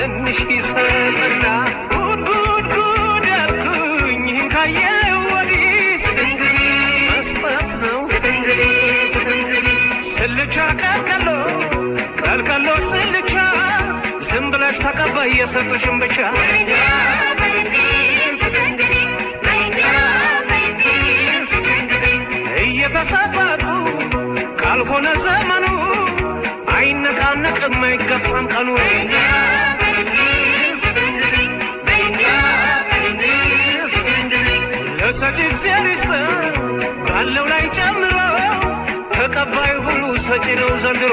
ትንሽ ይሰጥና ጉድ ያልኩኝ ካየው ወዲህ መስጠት ነው ስልቻ ቀልቀሎ ስልቻ ዝም ብለሽ ተቀባይ የሰጡሽን ብቻ እየተሰጣጡ ካልሆነ ዘመኑ አይነቃነቅም አይገፋም ቀኑ ለሰጪ እግዚአብሔር ይስጥ ባለው ላይ ጨምሮ ተቀባይ ሁሉ ሰጪ ነው ዘንድሮ